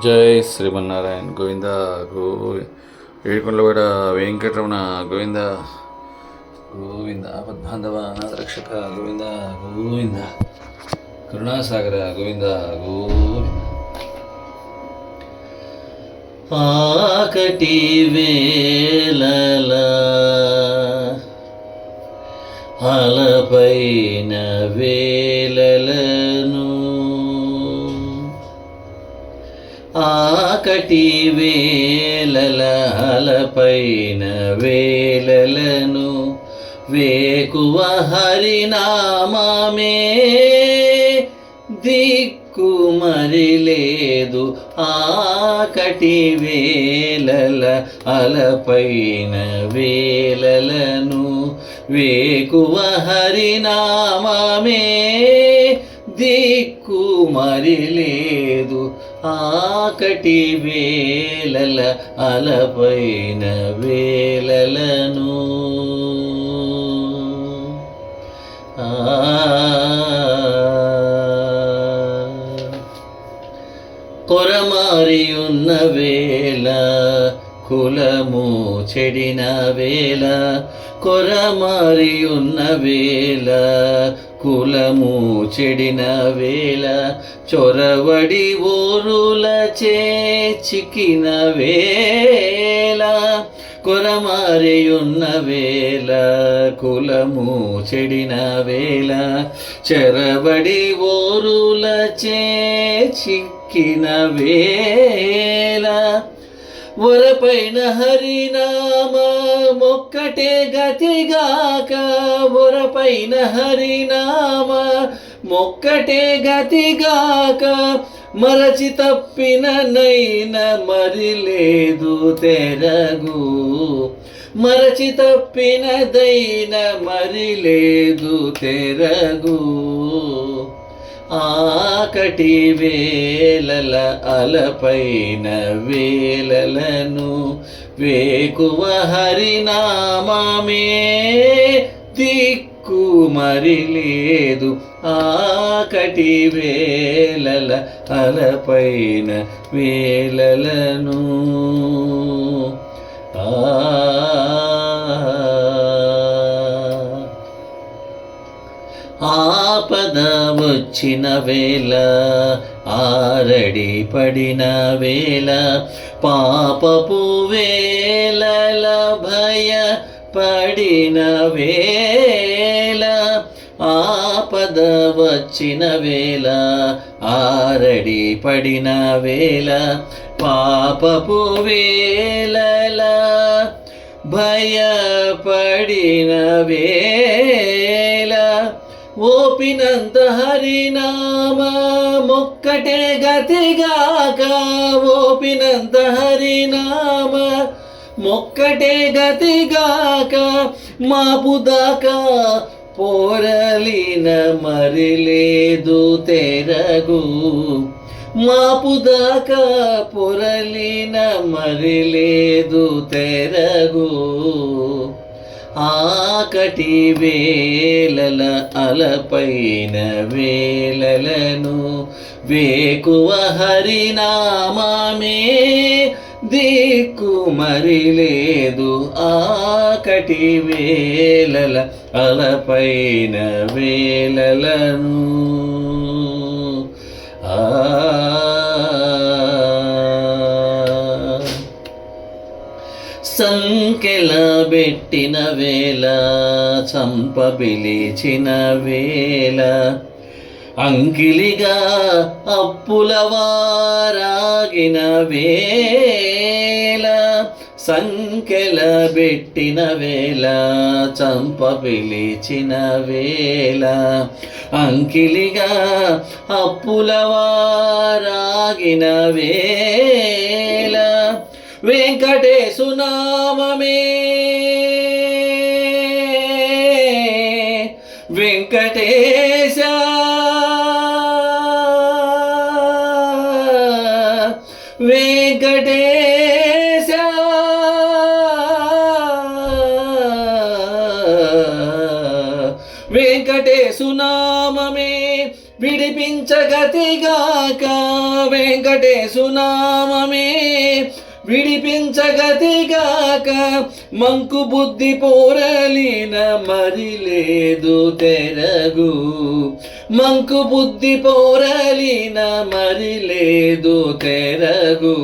జై శ్రీమన్నారాయణ గోవింద ఏడుకొండలవాడ వెంకటరమణ గోవింద గోవింద ఆపద్బాంధవ అనాథ రక్షక గోవింద గోవింద కరుణాసాగర గోవింద గోవింద. ఆకటి వేళల అలపైన వేళలను ఆకటి వేళల అలపైన వేళలను వేకువ హరినామమే దిక్కు మరి లేదు. ఆకటి వేళల అలపైన వేళలను వేకువ హరినామమే దిక్కు మరి లేదు. ఆకటి వేళల అలపైన వేళలను కొరమారియున్న వేళ కులము చెడిన వేళ కొరమారియున్న వేళ కులము చెడిన వేళ చొరవడి ఓరుల చిక్కిన వేళ కొరమారియున్న వేళ కులము చెడిన వేళ చెరబడి ఓరుల చిక్కిన వేళ ఒరపైన హరినామ మొక్కటే గతిగాక ఒరపైన హరినామ మొక్కటే గతిగాక మరచి తప్పిన నైన మరి లేదు తెరగు మరచి తప్పినదైన మరి లేదు తెరగు. ఆకటి వేళల అలపైన వేళలను వేకువ హరినామమే దిక్కు మరి లేదు. ఆకటి వేళల అలపైన వేళలను ఆపద వచ్చిన వేళ ఆరడి పడిన వేళ పాపపు వేళల భయ పడిన వేళ ఆపద వచ్చిన వేళ ఆరడి పడిన వేళ పాపపు వేళల భయపడిన వేళ ఓపినంత హరినామ మొక్కటే గతిగాక ఓపినంత హరినామ మొక్కటే గతిగాక మాపుదాకా పోరలిన మరి లేదు తెరగు మాపుదాకా పొరలిన మరి లేదు తెరగు. ఆకటి వేళల అలపైన వేళలను వేకువ హరినామమే దిక్కు మరి లేదు. ఆకటి వేళల అలపైన వేళలను సంకెల పెట్టిన వేళ చంప పిలిచిన వేళ అంకిలిగా అప్పుల వారాగిన వేళ సంకెల పెట్టిన వేళ చంప పిలిచిన వేళ అంకిలిగా అప్పుల వారాగిన వేళ వెంకటేశు నామమే వెంకటేశ వెంకటేశ వెంకటేశు నామమే విడిపించ విడిపించగతిగాక వెంకటేశునామమే విడిపించగతిగాక మంకు బుద్ధి పోరలిన మరి లేదు తెరగు మంకు బుద్ధి పోరలిన మరి లేదు తెరగు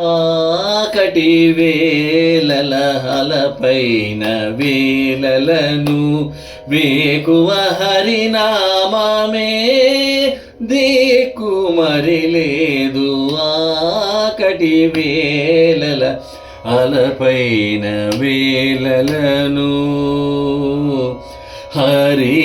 ఆకటి వేలల హలపైన వేలలను వేకువ హరినామమే దిక్కు మరి లేదు ఆకటి వేలల అలపైన వేలలను హరి